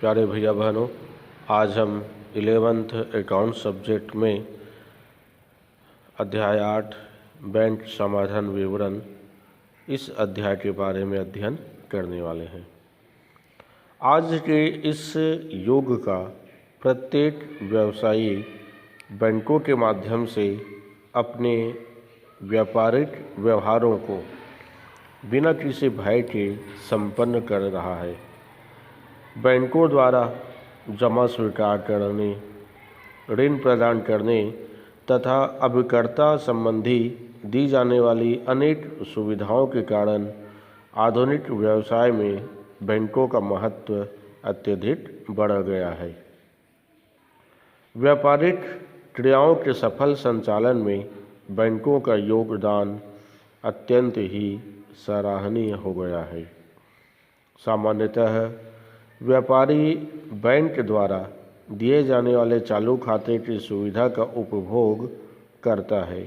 प्यारे भैया बहनों, आज हम 11th अकाउंट सब्जेक्ट में अध्याय 8 बैंक समाधान विवरण इस अध्याय के बारे में अध्ययन करने वाले हैं। आज के इस युग का प्रत्येक व्यवसायी बैंकों के माध्यम से अपने व्यापारिक व्यवहारों को बिना किसी भय के संपन्न कर रहा है। बैंकों द्वारा जमा स्वीकार करने, ऋण प्रदान करने तथा अभिकर्ता संबंधी दी जाने वाली अनेक सुविधाओं के कारण आधुनिक व्यवसाय में बैंकों का महत्व अत्यधिक बढ़ गया है। व्यापारिक क्रियाओं के सफल संचालन में बैंकों का योगदान अत्यंत ही सराहनीय हो गया है। सामान्यतः व्यापारी बैंक द्वारा दिए जाने वाले चालू खाते की सुविधा का उपभोग करता है,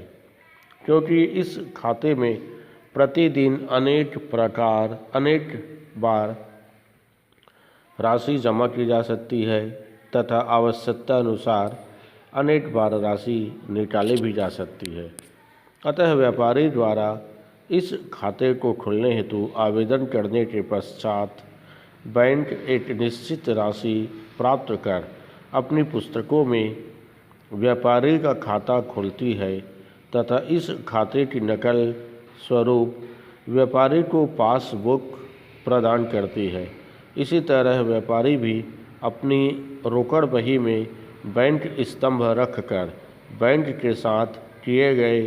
क्योंकि इस खाते में प्रतिदिन अनेक बार राशि जमा की जा सकती है तथा आवश्यकता अनुसार अनेक बार राशि निकाली भी जा सकती है। अतः व्यापारी द्वारा इस खाते को खोलने हेतु आवेदन करने के पश्चात बैंक एक निश्चित राशि प्राप्त कर अपनी पुस्तकों में व्यापारी का खाता खोलती है तथा इस खाते की नकल स्वरूप व्यापारी को पासबुक प्रदान करती है। इसी तरह व्यापारी भी अपनी रोकड़ बही में बैंक स्तंभ रखकर बैंक के साथ किए गए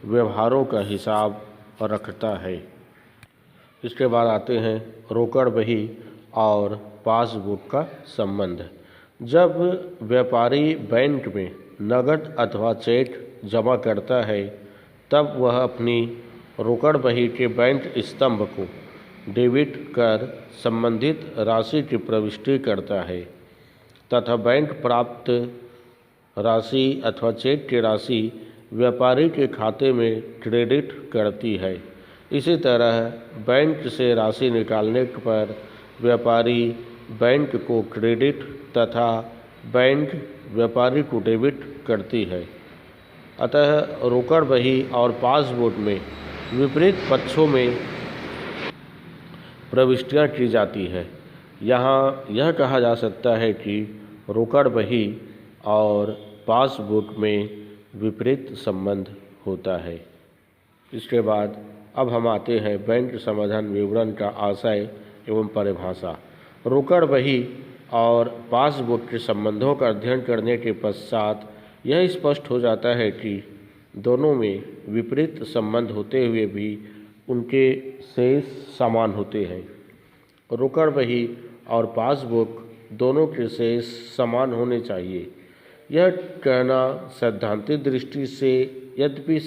व्यवहारों का हिसाब रखता है। इसके बाद आते हैं रोकड़ बही और पासबुक का संबंध। जब व्यापारी बैंक में नकद अथवा चेक जमा करता है, तब वह अपनी रोकड़ बही के बैंक स्तंभ को डेबिट कर संबंधित राशि की प्रविष्टि करता है तथा बैंक प्राप्त राशि अथवा चेक की राशि व्यापारी के खाते में क्रेडिट करती है। इसी तरह बैंक से राशि निकालने पर व्यापारी बैंक को क्रेडिट तथा बैंक व्यापारी को डेबिट करती है। अतः रोकड़ बही और पासबुक में विपरीत पक्षों में प्रविष्टियां की जाती है। यहाँ यह कहा जा सकता है कि रोकड़ बही और पासबुक में विपरीत संबंध होता है। इसके बाद अब हम आते हैं बैंक समाधान विवरण का आशय एवं परिभाषा। रोकड़ बही और पासबुक के संबंधों का अध्ययन करने के पश्चात यह स्पष्ट हो जाता है कि दोनों में विपरीत संबंध होते हुए भी उनके शेष समान होते हैं। रोकड़ बही और पासबुक दोनों के शेष समान होने चाहिए। यह कहना सैद्धांतिक दृष्टि से यद्यपि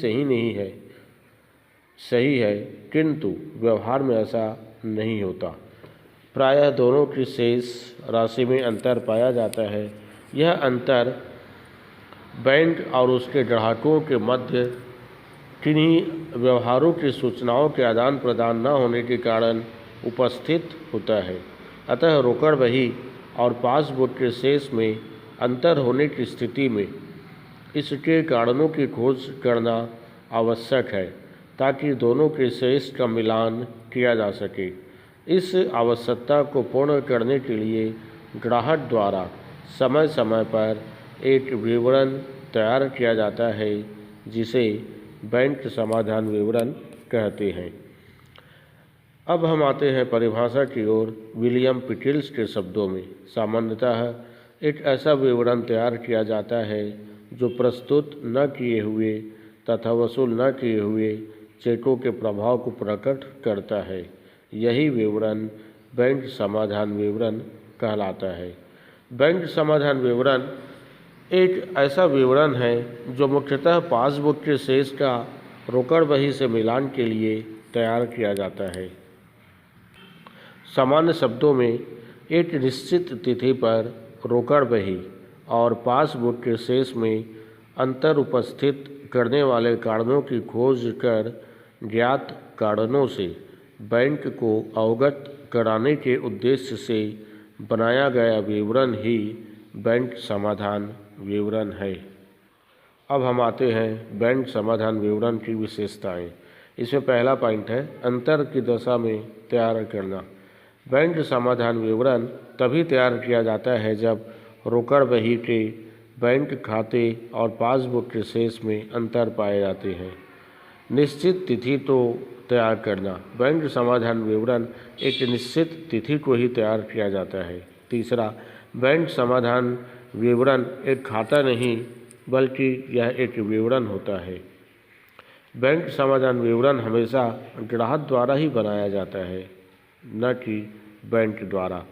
सही है, किंतु व्यवहार में ऐसा नहीं होता। प्रायः दोनों की शेष राशि में अंतर पाया जाता है। यह अंतर बैंक और उसके ग्राहकों के मध्य किन्हीं व्यवहारों की सूचनाओं के आदान प्रदान न होने के कारण उपस्थित होता है। अतः रोकड़ बही और पासबुक के शेष में अंतर होने की स्थिति में इसके कारणों की खोज करना आवश्यक है, ताकि दोनों के शेष का मिलान किया जा सके। इस आवश्यकता को पूर्ण करने के लिए ग्राहक द्वारा समय समय पर एक विवरण तैयार किया जाता है, जिसे बैंक समाधान विवरण कहते हैं। अब हम आते हैं परिभाषा की ओर। विलियम पिटिल्स के शब्दों में सामान्यतः एक ऐसा विवरण तैयार किया जाता है जो प्रस्तुत न किए हुए तथा वसूल न किए हुए चेकों के प्रभाव को प्रकट करता है। यही विवरण बैंक समाधान विवरण कहलाता है। बैंक समाधान विवरण एक ऐसा विवरण है जो मुख्यतः पासबुक के शेष का रोकड़ बही से मिलान के लिए तैयार किया जाता है। सामान्य शब्दों में एक निश्चित तिथि पर रोकड़ बही और पासबुक के शेष में अंतर उपस्थित करने वाले कारणों की खोज कर ज्ञात कारणों से बैंक को अवगत कराने के उद्देश्य से बनाया गया विवरण ही बैंक समाधान विवरण है। अब हम आते हैं बैंक समाधान विवरण की विशेषताएं। इसमें पहला पॉइंट है अंतर की दशा में तैयार करना। बैंक समाधान विवरण तभी तैयार किया जाता है जब रोकड़ बही के बैंक खाते और पासबुक के शेष में अंतर पाए जाते हैं। निश्चित तिथि तो तैयार करना। बैंक समाधान विवरण एक निश्चित तिथि को ही तैयार किया जाता है। तीसरा, बैंक समाधान विवरण एक खाता नहीं बल्कि यह एक विवरण होता है। बैंक समाधान विवरण हमेशा ग्राहक द्वारा ही बनाया जाता है, न कि बैंक द्वारा,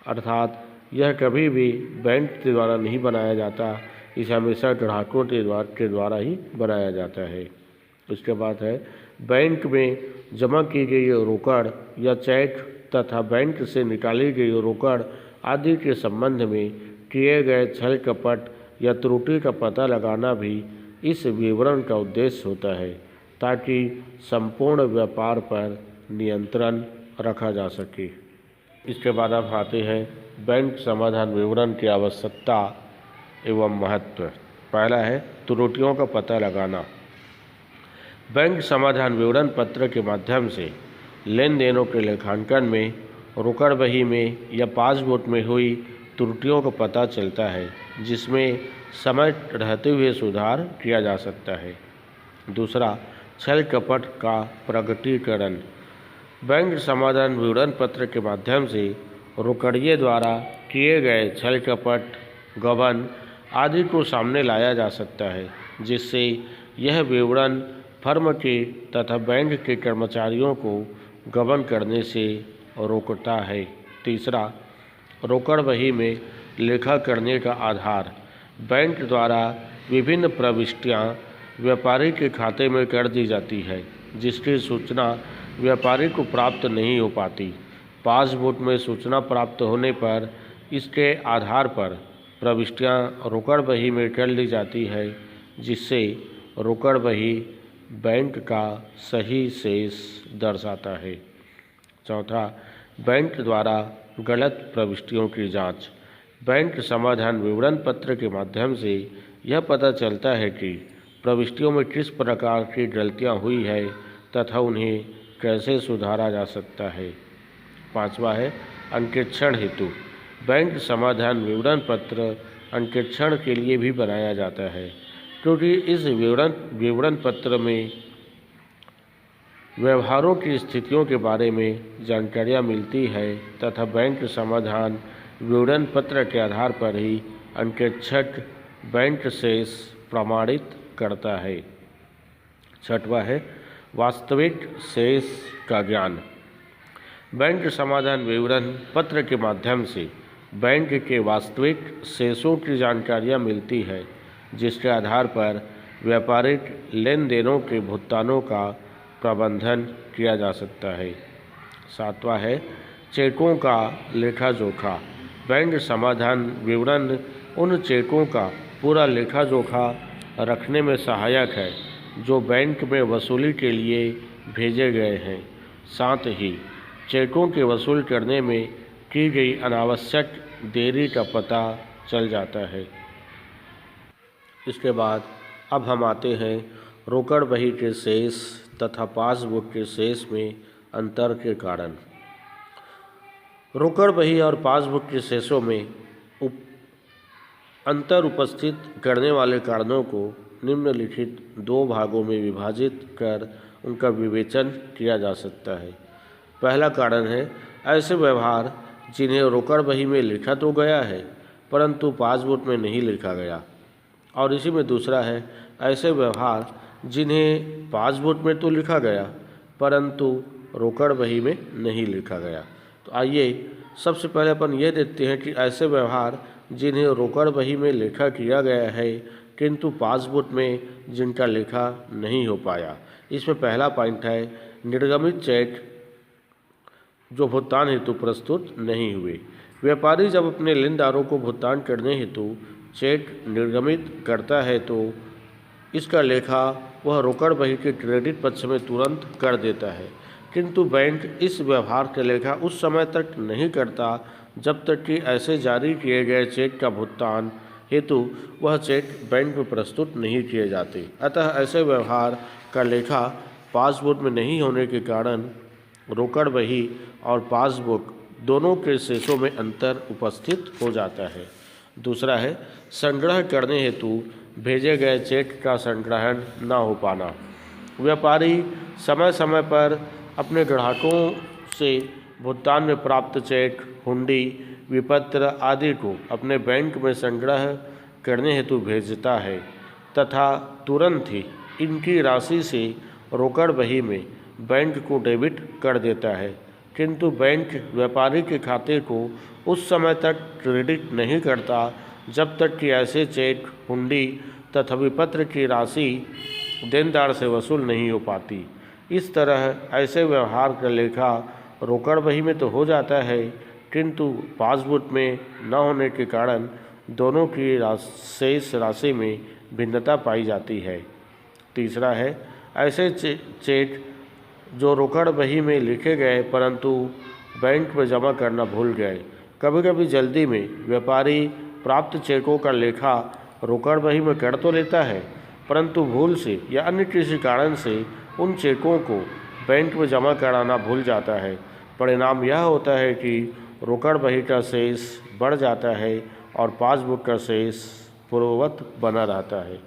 अर्थात यह कभी भी बैंक के द्वारा नहीं बनाया जाता, इसे हमेशा ग्राहकों के द्वारा ही बनाया जाता है। उसके बाद है बैंक में जमा की गई रोकड़ या चेक तथा बैंक से निकाली गई रोकड़ आदि के संबंध में किए गए छल कपट या त्रुटि का पता लगाना भी इस विवरण का उद्देश्य होता है, ताकि संपूर्ण व्यापार पर नियंत्रण रखा जा सके। इसके बाद आप आते हैं बैंक समाधान विवरण की आवश्यकता एवं महत्व। पहला है त्रुटियों का पता लगाना। बैंक समाधान विवरण पत्र के माध्यम से लेन देनों के लेखांकन में, रोकड़ बही में या पासबुक में हुई त्रुटियों का पता चलता है, जिसमें समय रहते हुए सुधार किया जा सकता है। दूसरा, छल कपट का प्रकटीकरण। बैंक समाधान विवरण पत्र के माध्यम से रोकड़िए द्वारा किए गए छल कपट, गबन आदि को सामने लाया जा सकता है, जिससे यह विवरण फर्म के तथा बैंक के कर्मचारियों को गबन करने से रोकता है। तीसरा, रोकड़ बही में लेखा करने का आधार। बैंक द्वारा विभिन्न प्रविष्टियां व्यापारी के खाते में कर दी जाती है, जिसकी सूचना व्यापारी को प्राप्त नहीं हो पाती। पासबुक में सूचना प्राप्त होने पर इसके आधार पर प्रविष्टियां रोकड़ बही में कर ली जाती है, जिससे रोकड़ बही बैंक का सही शेष दर्शाता है। चौथा, बैंक द्वारा गलत प्रविष्टियों की जांच। बैंक समाधान विवरण पत्र के माध्यम से यह पता चलता है कि प्रविष्टियों में किस प्रकार की गलतियां हुई है तथा उन्हें कैसे सुधारा जा सकता है। पांचवा है अंकेक्षण हेतु। बैंक समाधान विवरण पत्र अंकेक्षण के लिए भी बनाया जाता है, क्योंकि इस विवरण पत्र में व्यवहारों की स्थितियों के बारे में जानकारियाँ मिलती है तथा बैंक समाधान विवरण पत्र के आधार पर ही अंकेक्षक बैंक शेष प्रमाणित करता है। छठवां है वास्तविक शेष का ज्ञान। बैंक समाधान विवरण पत्र के माध्यम से बैंक के वास्तविक शेषों की जानकारियाँ मिलती है, जिसके आधार पर व्यापारिक लेन देनों के भुगतानों का प्रबंधन किया जा सकता है। सातवां है चेकों का लेखा जोखा। बैंक समाधान विवरण उन चेकों का पूरा लेखा जोखा रखने में सहायक है जो बैंक में वसूली के लिए भेजे गए हैं। साथ ही चेकों के वसूल करने में की गई अनावश्यक देरी का पता चल जाता है। इसके बाद अब हम आते हैं रोकड़ बही के शेष तथा पासबुक के शेष में अंतर के कारण। रोकड़ बही और पासबुक के शेषों में अंतर उपस्थित करने वाले कारणों को निम्नलिखित दो भागों में विभाजित कर उनका विवेचन किया जा सकता है। पहला कारण है ऐसे व्यवहार जिन्हें रोकड़ बही में लिखा तो गया है परंतु पासबुक में नहीं लिखा गया, और इसी में दूसरा है ऐसे व्यवहार जिन्हें पासबुक में तो लिखा गया परंतु रोकड़ बही में नहीं लिखा गया। तो आइए सबसे पहले अपन ये देखते हैं कि ऐसे व्यवहार जिन्हें रोकड़ बही में लिखा किया गया है किंतु पासबुक में जिनका लेखा नहीं हो पाया। इसमें पहला पॉइंट है निर्गमित चेक जो भुगतान हेतु प्रस्तुत नहीं हुए। व्यापारी जब अपने लेनदारों को भुगतान करने हेतु चेक निर्गमित करता है तो इसका लेखा वह रोकड़ बही के क्रेडिट पक्ष में तुरंत कर देता है, किंतु बैंक इस व्यवहार का लेखा उस समय तक नहीं करता जब तक कि ऐसे जारी किए गए चेक का भुगतान हेतु वह चेक बैंक में प्रस्तुत नहीं किए जाते। अतः ऐसे व्यवहार का लेखा पासबुक में नहीं होने के कारण रोकड़ बही और पासबुक दोनों के शेषों में अंतर उपस्थित हो जाता है। दूसरा है संग्रह करने हेतु भेजे गए चेक का संग्रहण न हो पाना। व्यापारी समय समय पर अपने ग्राहकों से भुगतान में प्राप्त चेक, हुंडी, विपत्र आदि को अपने बैंक में संग्रह करने हेतु भेजता है तथा तुरंत ही इनकी राशि से रोकड़ बही में बैंक को डेबिट कर देता है, किंतु बैंक व्यापारी के खाते को उस समय तक क्रेडिट नहीं करता जब तक कि ऐसे चेक, हुंडी तथा विपत्र की राशि देनदार से वसूल नहीं हो पाती। इस तरह ऐसे व्यवहार का लेखा रोकड़ बही में तो हो जाता है, किंतु पासबुक में न होने के कारण दोनों की शेष राशि में भिन्नता पाई जाती है। तीसरा है ऐसे चेक जो रोकड़ बही में लिखे गए परंतु बैंक में जमा करना भूल गए। कभी कभी जल्दी में व्यापारी प्राप्त चेकों का लेखा रोकड़ बही में कर तो लेता है, परंतु भूल से या अन्य किसी कारण से उन चेकों को बैंक में जमा कराना भूल जाता है। परिणाम यह होता है कि रोकड़ बही का शेष बढ़ जाता है और पासबुक का शेष पूर्ववत बना रहता है।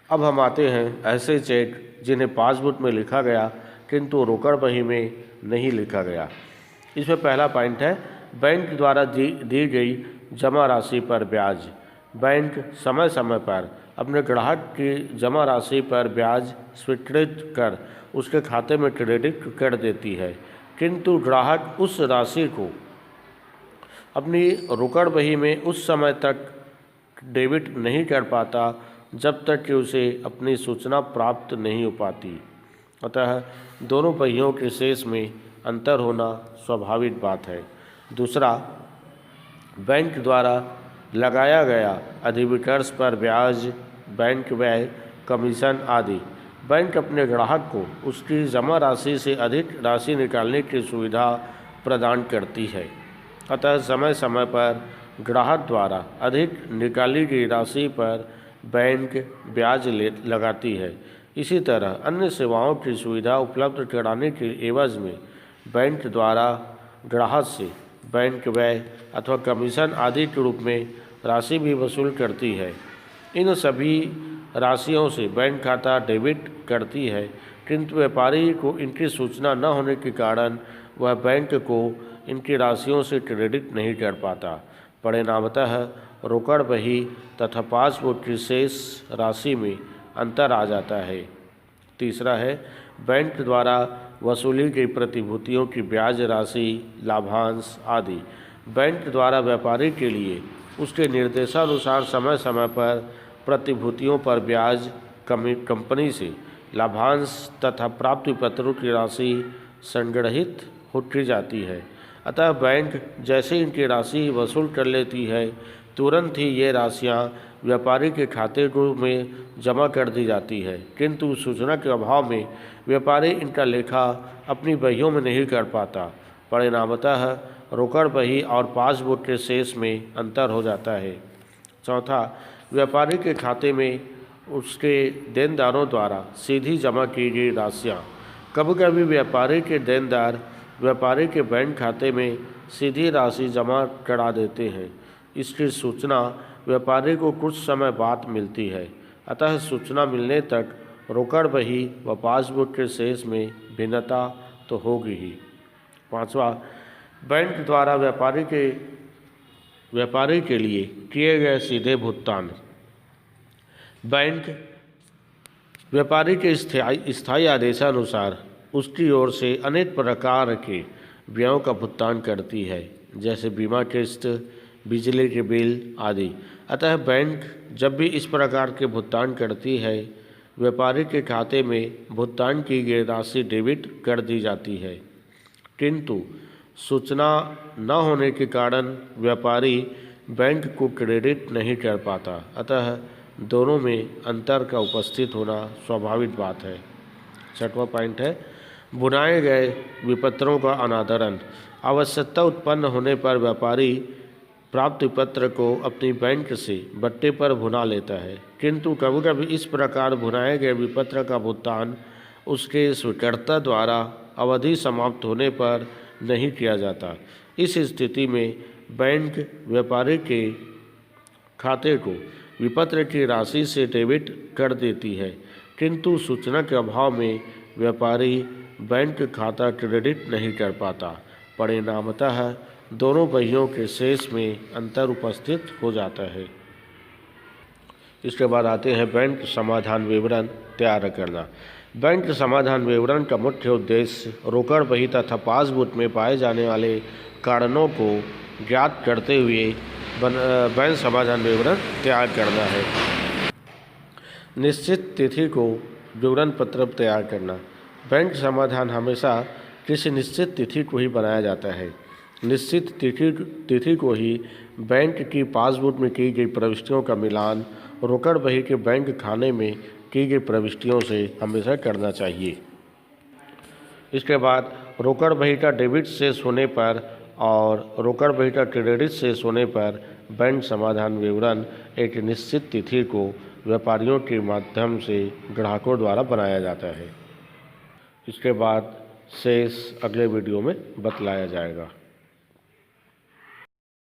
अब हम आते हैं ऐसे चेक जिन्हें पासबुक में लिखा गया किंतु रोकड़ बही में नहीं लिखा गया। इसमें पहला पॉइंट है बैंक द्वारा दी गई जमा राशि पर ब्याज। बैंक समय समय पर अपने ग्राहक की जमा राशि पर ब्याज स्वीकृत कर उसके खाते में क्रेडिट कर देती है, किंतु ग्राहक उस राशि को अपनी रोकड़ बही में उस समय तक डेबिट नहीं कर पाता जब तक कि उसे अपनी सूचना प्राप्त नहीं हो पाती। अतः दोनों पहियों के शेष में अंतर होना स्वाभाविक बात है। दूसरा, बैंक द्वारा लगाया गया अधिविकर्ष पर ब्याज, बैंक व्यय, कमीशन आदि बैंक अपने ग्राहक को उसकी जमा राशि से अधिक राशि निकालने की सुविधा प्रदान करती है। अतः समय समय पर ग्राहक द्वारा अधिक निकाली गई राशि पर बैंक ब्याज लगाती है। इसी तरह अन्य सेवाओं की सुविधा उपलब्ध कराने के एवज में बैंक द्वारा ग्राहक से बैंक व्यय अथवा कमीशन आदि के रूप में राशि भी वसूल करती है। इन सभी राशियों से बैंक खाता डेबिट करती है, किंतु व्यापारी को इनकी सूचना न होने के कारण वह बैंक को इनकी राशियों से क्रेडिट नहीं कर पाता। परिणामतः रोकड़ बही तथा पासबुक की शेष राशि में अंतर आ जाता है। तीसरा है बैंक द्वारा वसूली गई प्रतिभूतियों की ब्याज राशि, लाभांश आदि बैंक द्वारा व्यापारी के लिए उसके निर्देशानुसार समय समय पर प्रतिभूतियों पर ब्याज, कंपनी से लाभांश तथा प्राप्ति पत्रों की राशि संग्रहित होती जाती है। अतः बैंक जैसे इनकी राशि वसूल कर लेती है, तुरंत ही ये राशियां व्यापारी के खाते में जमा कर दी जाती है, किंतु सूचना के अभाव में व्यापारी इनका लेखा अपनी बहियों में नहीं कर पाता। परिणामतः रोकड़ बही और पासबुक के शेष में अंतर हो जाता है। चौथा, व्यापारी के खाते में उसके देनदारों द्वारा सीधी जमा की गई राशियाँ। कभी कभी व्यापारी के देनदार व्यापारी के बैंक खाते में सीधी राशि जमा करा देते हैं। इसकी सूचना व्यापारी को कुछ समय बाद मिलती है, अतः सूचना मिलने तक रोकड़ बही व पासबुक के शेष में भिन्नता तो होगी ही। पांचवा, बैंक द्वारा व्यापारी के लिए किए गए सीधे भुगतान। बैंक व्यापारी के स्थायी आदेशानुसार उसकी ओर से अनेक प्रकार के व्ययों का भुगतान करती है, जैसे बीमा किस्त, बिजली के बिल आदि। अतः बैंक जब भी इस प्रकार के भुगतान करती है, व्यापारी के खाते में भुगतान की गई राशि डेबिट कर दी जाती है, किंतु सूचना न होने के कारण व्यापारी बैंक को क्रेडिट नहीं कर पाता। अतः दोनों में अंतर का उपस्थित होना स्वाभाविक बात है। छठवां पॉइंट है भुनाए गए विपत्रों का अनादरण। आवश्यकता उत्पन्न होने पर व्यापारी प्राप्त विपत्र को अपनी बैंक से बट्टे पर भुना लेता है, किंतु कभी कभी इस प्रकार भुनाए गए विपत्र का भुगतान उसके स्वीकर्ता द्वारा अवधि समाप्त होने पर नहीं किया जाता। इस स्थिति में बैंक व्यापारी के खाते को विपत्र की राशि से डेबिट कर देती है, किंतु सूचना के अभाव में व्यापारी बैंक खाता क्रेडिट नहीं कर पाता। परिणामतः दोनों बहियों के शेष में अंतर उपस्थित हो जाता है। इसके बाद आते हैं बैंक समाधान विवरण तैयार करना। बैंक समाधान विवरण का मुख्य उद्देश्य रोकड़ बही तथा पासबुक में पाए जाने वाले कारणों को ज्ञात करते हुए बैंक समाधान विवरण तैयार करना है। निश्चित तिथि को विवरण पत्र तैयार करना। बैंक समाधान हमेशा किसी निश्चित तिथि को ही बनाया जाता है। निश्चित तिथि को ही बैंक की पासबुक में की गई प्रविष्टियों का मिलान रोकड़ बही के बैंक खाने में की गई प्रविष्टियों से हमेशा करना चाहिए। इसके बाद रोकड़ बही का डेबिट शेष होने पर और रोकड़ बही का क्रेडिट शेष होने पर बैंक समाधान विवरण एक निश्चित तिथि को व्यापारियों के माध्यम से ग्राहकों द्वारा बनाया जाता है। इसके बाद शेष अगले वीडियो में बतलाया जाएगा।